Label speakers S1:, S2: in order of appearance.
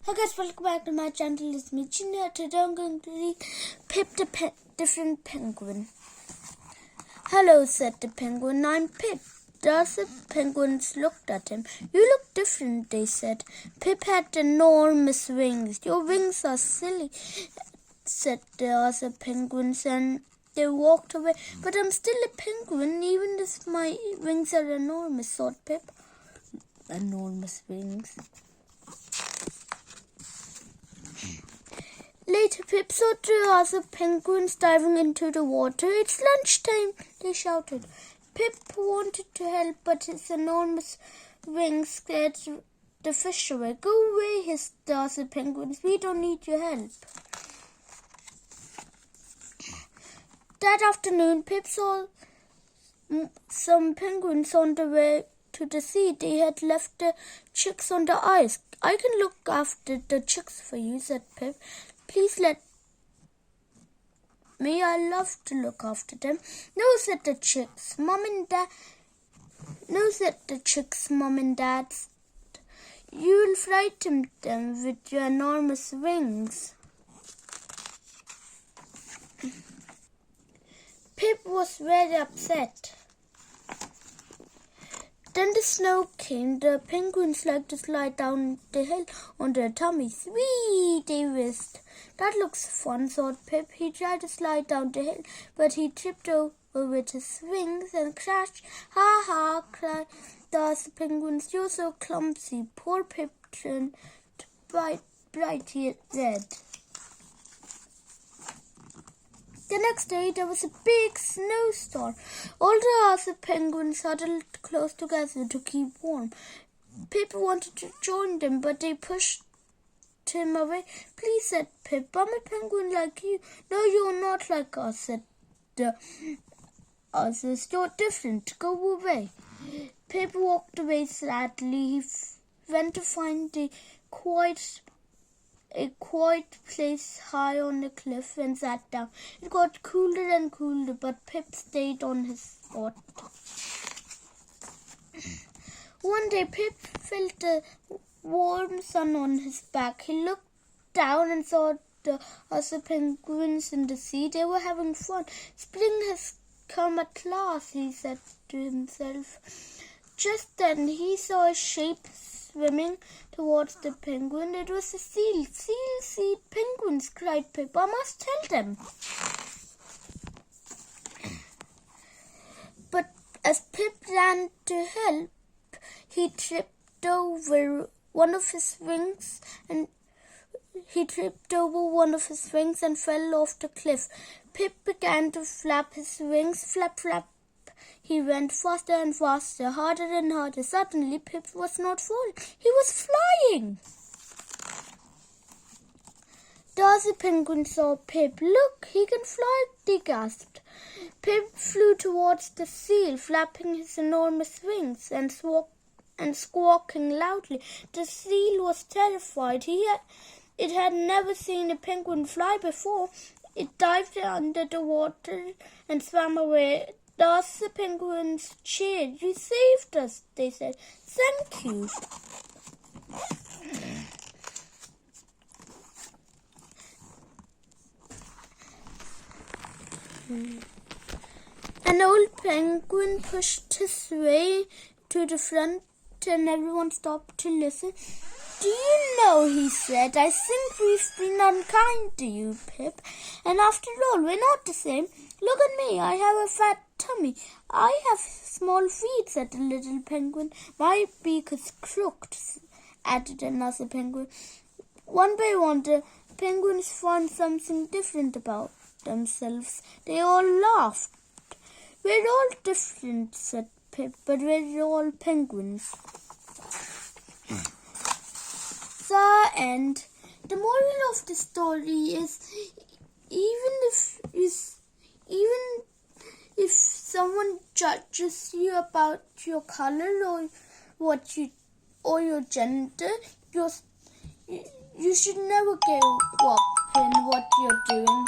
S1: Hi guys, welcome back to my channel. It's me, Chetan. Today I'm going to read Pip the Different Penguin. Hello, said the penguin. I'm Pip. The other penguins looked at him. You look different, they said. Pip had enormous wings. Your wings are silly, said the other penguins, and they walked away. But I'm still a penguin, even if my wings are enormous, thought Pip. Enormous wings. Later, Pip saw two other penguins diving into the water. It's lunchtime, they shouted. Pip wanted to help, but his enormous wings scared the fish away. Go away, hissed the other penguins. We don't need your help. That afternoon, Pip saw some penguins on the way to the sea. They had left the chicks on the ice. I can look after the chicks for you, said Pip. Please let me. I love to look after them. No, said the chicks. Mom and Dad. No, said the chicks. Mom and Dad. You will frighten them with your enormous wings. Pip was very upset. Then the snow came. The penguins liked to slide down the hill on their tummies. Whee! They whizzed. That looks fun, thought Pip. He tried to slide down the hill, but he tripped over with his wings and crashed. Ha ha! Cried the other penguins. You're so clumsy. Poor Pip turned bright red. The next day, there was a big snowstorm. All the other penguins huddled close together to keep warm. Pip wanted to join them, but they pushed him away. Please, said Pip, I'm a penguin like you. No, you're not like us, said the others. You're different. Go away. Pip walked away sadly. He went to find a quiet place high on the cliff and sat down. It got cooler and cooler, but Pip stayed on his spot. One day, Pip felt the warm sun on his back. He looked down and saw the other penguins in the sea. They were having fun. Spring has come at last, he said to himself. Just then, he saw a shape swimming towards the penguin. It was a seal. See, penguins, cried Pip. I must tell them. But as Pip ran to help, he tripped over one of his wings and fell off the cliff. Pip began to flap his wings. Flap, flap. He went faster and faster, harder and harder. Suddenly, Pip was not falling. He was flying. The other penguin saw Pip. Look, he can fly, they gasped. Pip flew towards the seal, flapping his enormous wings and squawking loudly. The seal was terrified. It had never seen a penguin fly before. It dived under the water and swam away. The other penguins cheered. You saved us, they said. Thank you. An old penguin pushed his way to the front and everyone stopped to listen. Do you know, he said, I think we've been unkind to you, Pip. And after all, we're not the same. Look at me, I have a fat tummy. I have small feet, said the little penguin. My beak is crooked, added another penguin. One by one, the penguins found something different about themselves. They all laughed. We're all different, said Pip, but we're all penguins. The end. The moral of the story is even if someone judges you about your color or your gender, you should never give up in what you're doing.